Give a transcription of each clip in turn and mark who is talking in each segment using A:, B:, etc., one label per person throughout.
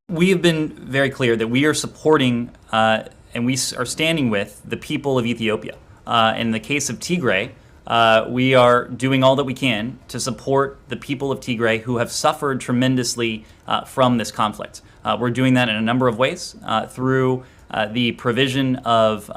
A: We have been very clear that we are supporting and we are standing with the people of Ethiopia. In the case of Tigray, we are doing all that we can to support the people of Tigray who have suffered tremendously from this conflict. We're doing that in a number of ways through the provision of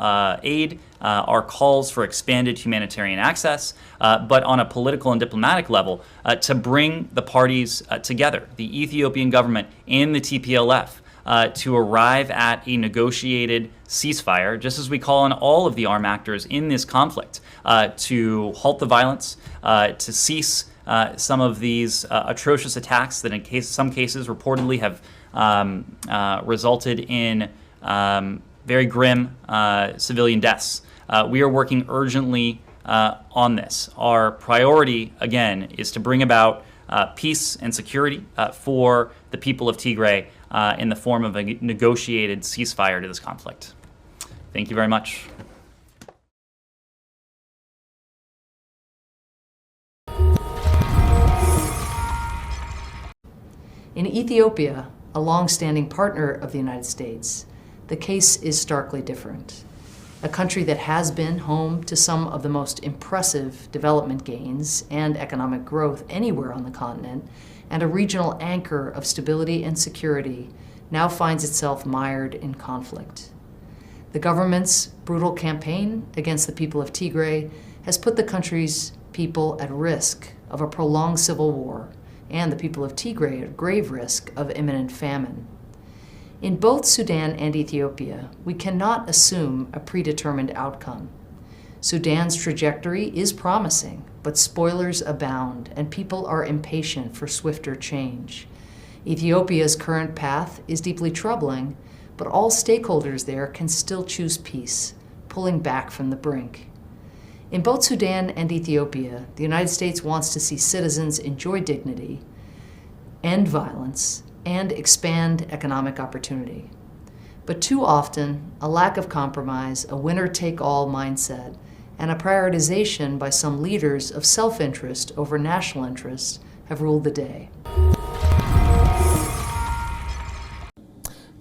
A: aid, our calls for expanded humanitarian access, but on a political and diplomatic level to bring the parties together, the Ethiopian government and the TPLF, to arrive at a negotiated ceasefire, just as we call on all of the armed actors in this conflict, to halt the violence, to cease some of these atrocious attacks that in some cases reportedly have resulted in very grim civilian deaths. We are working urgently on this. Our priority, again, is to bring about peace and security for the people of Tigray in the form of a negotiated ceasefire to this conflict. Thank you very much.
B: In Ethiopia, a long-standing partner of the United States, the case is starkly different. A country that has been home to some of the most impressive development gains and economic growth anywhere on the continent, and a regional anchor of stability and security, now finds itself mired in conflict. The government's brutal campaign against the people of Tigray has put the country's people at risk of a prolonged civil war, and the people of Tigray at grave risk of imminent famine. In both Sudan and Ethiopia, we cannot assume a predetermined outcome. Sudan's trajectory is promising, but spoilers abound, and people are impatient for swifter change. Ethiopia's current path is deeply troubling, but all stakeholders there can still choose peace, pulling back from the brink. In both Sudan and Ethiopia, the United States wants to see citizens enjoy dignity, end violence, and expand economic opportunity. But too often, a lack of compromise, a winner-take-all mindset, and a prioritization by some leaders of self-interest over national interest have ruled the day.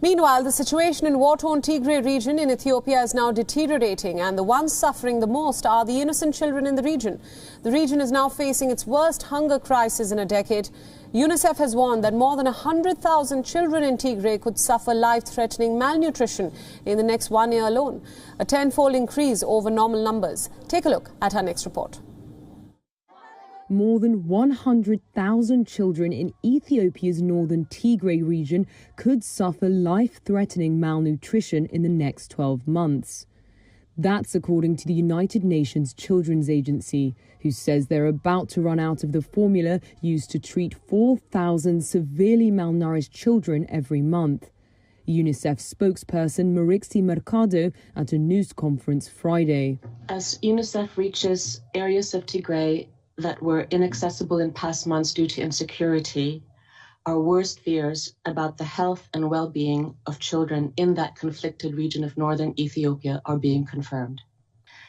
C: Meanwhile, the situation in war-torn Tigray region in Ethiopia is now deteriorating, and the ones suffering the most are the innocent children in the region. The region is now facing its worst hunger crisis in a decade. UNICEF has warned that more than 100,000 children in Tigray could suffer life-threatening malnutrition in the next 1 year alone, a tenfold increase over normal numbers. Take a look at our next report.
D: More than 100,000 children in Ethiopia's northern Tigray region could suffer life-threatening malnutrition in the next 12 months. That's according to the United Nations Children's Agency, who says they're about to run out of the formula used to treat 4,000 severely malnourished children every month. UNICEF spokesperson Marixi Mercado at a news conference Friday.
E: As UNICEF reaches areas of Tigray that were inaccessible in past months due to insecurity, our worst fears about the health and well-being of children in that conflicted region of northern Ethiopia are being confirmed.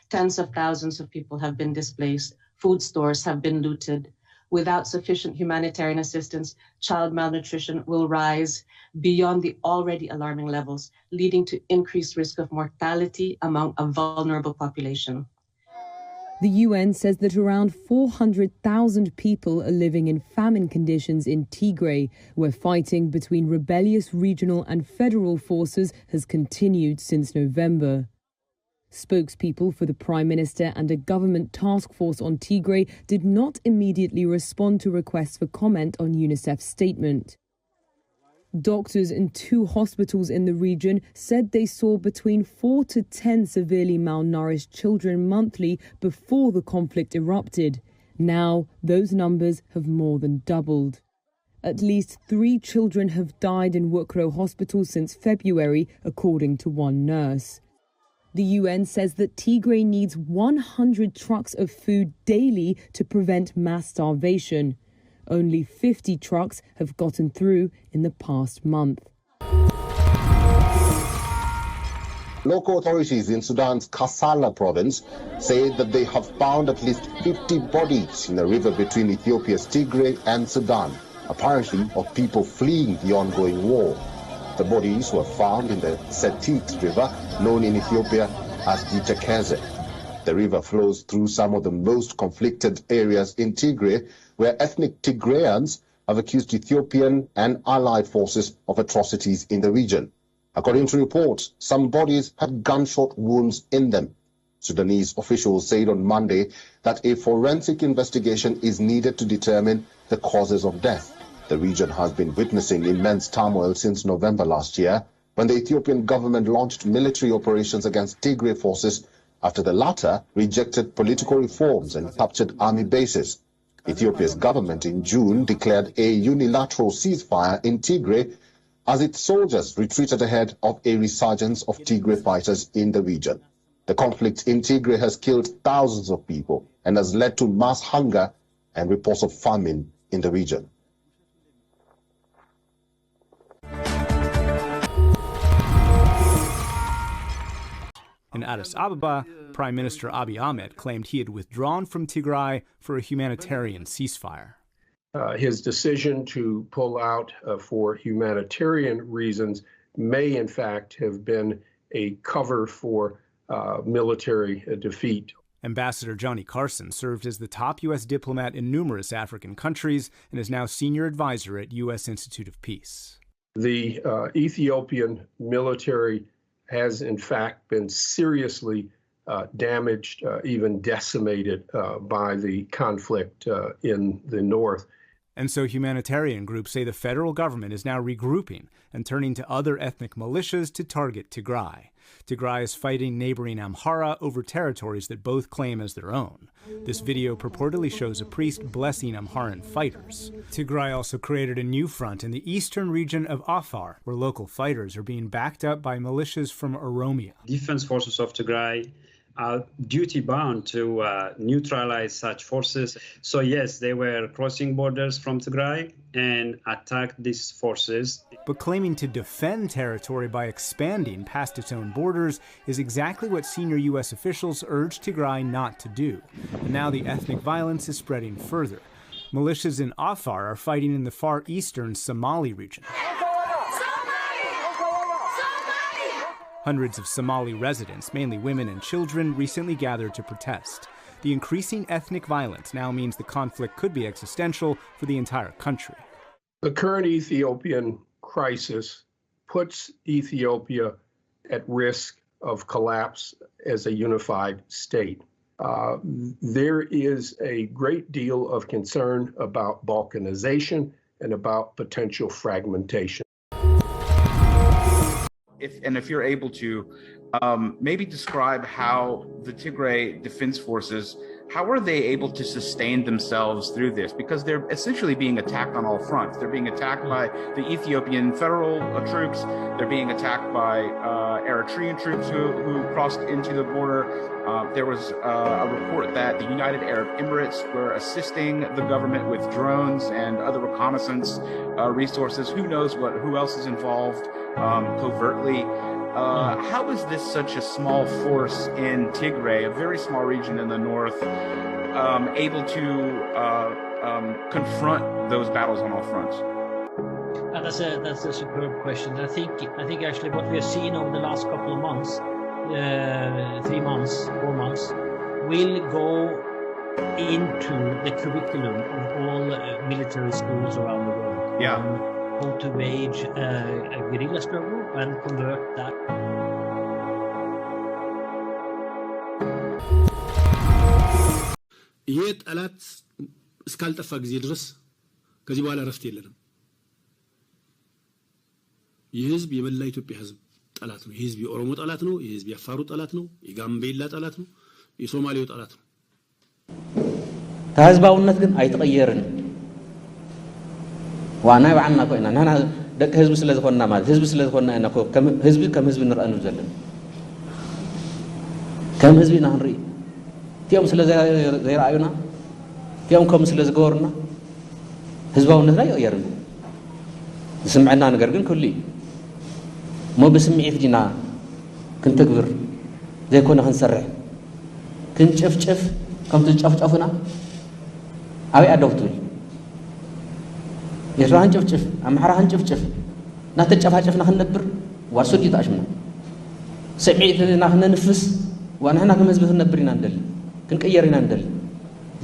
E: Tens of thousands of people have been displaced, food stores have been looted. Without sufficient humanitarian assistance, child malnutrition will rise beyond the already alarming levels, leading to increased risk of mortality among a vulnerable population.
D: The UN says that around 400,000 people are living in famine conditions in Tigray, where fighting between rebellious regional and federal forces has continued since November. Spokespeople for the Prime Minister and a government task force on Tigray did not immediately respond to requests for comment on UNICEF's statement. Doctors in 2 hospitals in the region said they saw between 4 to 10 severely malnourished children monthly before the conflict erupted. Now, those numbers have more than doubled. At least 3 children have died in Wukro Hospital since February, according to one nurse. The UN says that Tigray needs 100 trucks of food daily to prevent mass starvation. Only 50 trucks have gotten through in the past month.
F: Local authorities in Sudan's Kassala province say that they have found at least 50 bodies in the river between Ethiopia's Tigray and Sudan, apparently of people fleeing the ongoing war. The bodies were found in the Setit River, known in Ethiopia as the Tekeze. The river flows through some of the most conflicted areas in Tigray, where ethnic Tigrayans have accused Ethiopian and allied forces of atrocities in the region. According to reports, some bodies had gunshot wounds in them. Sudanese officials said on Monday that a forensic investigation is needed to determine the causes of death. The region has been witnessing immense turmoil since November last year, when the Ethiopian government launched military operations against Tigray forces after the latter rejected political reforms and captured army bases. Ethiopia's government in June declared a unilateral ceasefire in Tigray as its soldiers retreated ahead of a resurgence of Tigray fighters in the region. The conflict in Tigray has killed thousands of people and has led to mass hunger and reports of famine in the region.
G: In Addis Ababa, Prime Minister Abiy Ahmed claimed he had withdrawn from Tigray for a humanitarian ceasefire.
H: His decision to pull out for humanitarian reasons may, in fact, have been a cover for military defeat.
G: Ambassador Johnny Carson served as the top U.S. diplomat in numerous African countries and is now senior advisor at U.S. Institute of Peace.
H: The Ethiopian military has, in fact, been seriously damaged, even decimated by the conflict in the north.
G: And so humanitarian groups say the federal government is now regrouping and turning to other ethnic militias to target Tigray. Tigray is fighting neighboring Amhara over territories that both claim as their own. This video purportedly shows a priest blessing Amharan fighters. Tigray also created a new front in the eastern region of Afar, where local fighters are being backed up by militias from Oromia.
I: Defense forces of Tigray are duty-bound to neutralize such forces. So yes, they were crossing borders from Tigray and attacked these forces.
G: But claiming to defend territory by expanding past its own borders is exactly what senior U.S. officials urged Tigray not to do. And now the ethnic violence is spreading further. Militias in Afar are fighting in the far eastern Somali region. Hundreds of Somali residents, mainly women and children, recently gathered to protest. The increasing ethnic violence now means the conflict could be existential for the entire country.
H: The current Ethiopian crisis puts Ethiopia at risk of collapse as a unified state. There is a great deal of concern about balkanization and about potential fragmentation.
J: If you're able to maybe describe how the Tigray Defense Forces, how are they able to sustain themselves through this? Because they're essentially being attacked on all fronts. They're being attacked by the Ethiopian federal troops. They're being attacked by Eritrean troops who crossed into the border. There was a report that the United Arab Emirates were assisting the government with drones and other reconnaissance resources. Who knows who else is involved covertly. How is this such a small force in Tigray, a very small region in the north, able to confront those battles on all fronts?
K: That's a superb question. I think actually what we have seen over the last couple of months, 3 months, 4 months, will go into the curriculum of all military schools around the world.
J: Yeah.
K: How to wage a guerrilla struggle and convert that.
L: ይሄ ጠላት እስካልጠፋ ጊዜ ድረስ ከዚህ በኋላ ረፍት የለንም። ይህ ህዝብ የመላ ኢትዮጵያ ህዝብ ጠላት ነው። ይህ ህዝብ የኦሮሞ ጠላት ነው። ይህ ህዝብ የአፋሩ ጠላት ነው። የጋምቤላ ጠላት ነው። የሶማሌው ጠላት ነው።
M: ህዝባውነት ግን አይተቀየርን። ዋና ባዓና ኮይና ናና ደቅ ህዝብ ስለዝኾንና ማለት ህዝብ ስለዝኾንና እና ከም ህዝብ ንርአኑ ዘለን ከም ህዝብ ኢና ንርኢ እቲኦም ስለ ዘይረአዩና እቲኦም ከም ስለ ዝገበሩና ህዝባውነትና ይቀየርን ዝስምዐና ነገር ግን ኩሉ ሞ ብስምዒት ዲና ክንተግብር ዘይኮነ ክንሰርሕ ክንጭፍጭፍ ከምቲ ጨፍጨፉና ኣብይ ኣደው ትብል ኤርትራን ጭፍጭፍ ኣምሓራን ጭፍጭፍ ناتجافجفنا خنبر وارسودي تاشمنا سمعتنا خننفس وانا هنا كم هزب خنبرينا ندل كنقيرينا ندل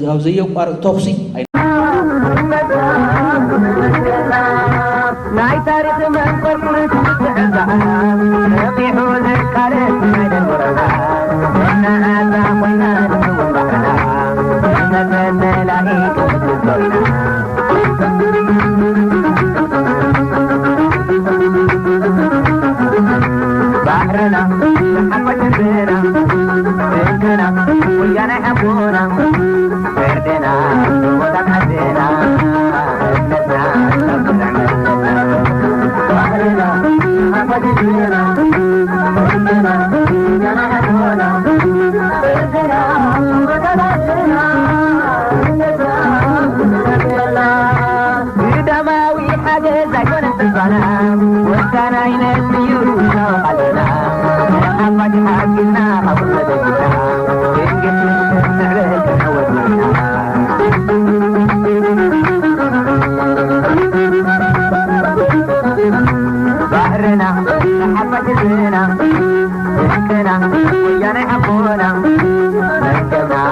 M: زاو زي يقار توكسي ناي تاريخ من قرن تحزع نبيحو ذكرت من الورا انا هذا قلنا نسوى بحرنا نتمنى لاقيك تزورنا بحرنا محبة بينا بيننا ويانا يحبونا بردنا وتبعدنا ابنتنا تبدع مثلنا بحرنا محبة بينا بيننا ويانا يحبونا بردنا وتبعدنا ابنتنا تبدع بدماوي حاجة زي ونستفانا وكان عين السيوف وقلنا محمد حاكمنا قبل دجنا ينقل نعرف نعود معنا بحرنا محمد زينا يحكنا ويانا يحبونا نجمنا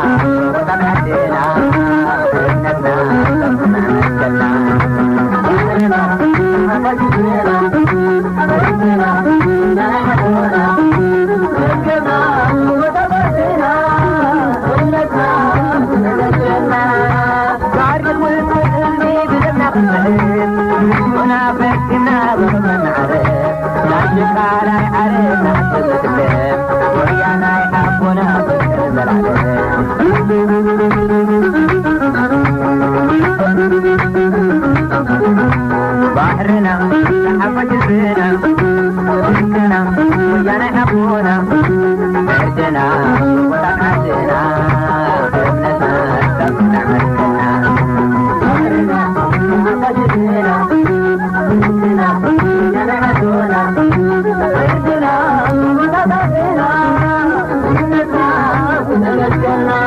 M: وطبعتنا ابنتنا تبقى مثلنا بحرنا محمد زينا يحكنا ويانا يحبونا نجمنا وطبعتنا ابنتنا تبقى تعرف والمسلمي بدمنا قمهين ونافقنا ومن عرف نعشق على عرف نعشق الكلام ويانا يحبونا بالنزل بحرنا محبة جزينا ويانا ويانا يحبونا بردنا وطبعتنا ابنتنا تبقى مثلنا بحرنا محبة جزينا ويانا ويانا يحبونا بردنا وطبعتنا ابنتنا تبقى مثلنا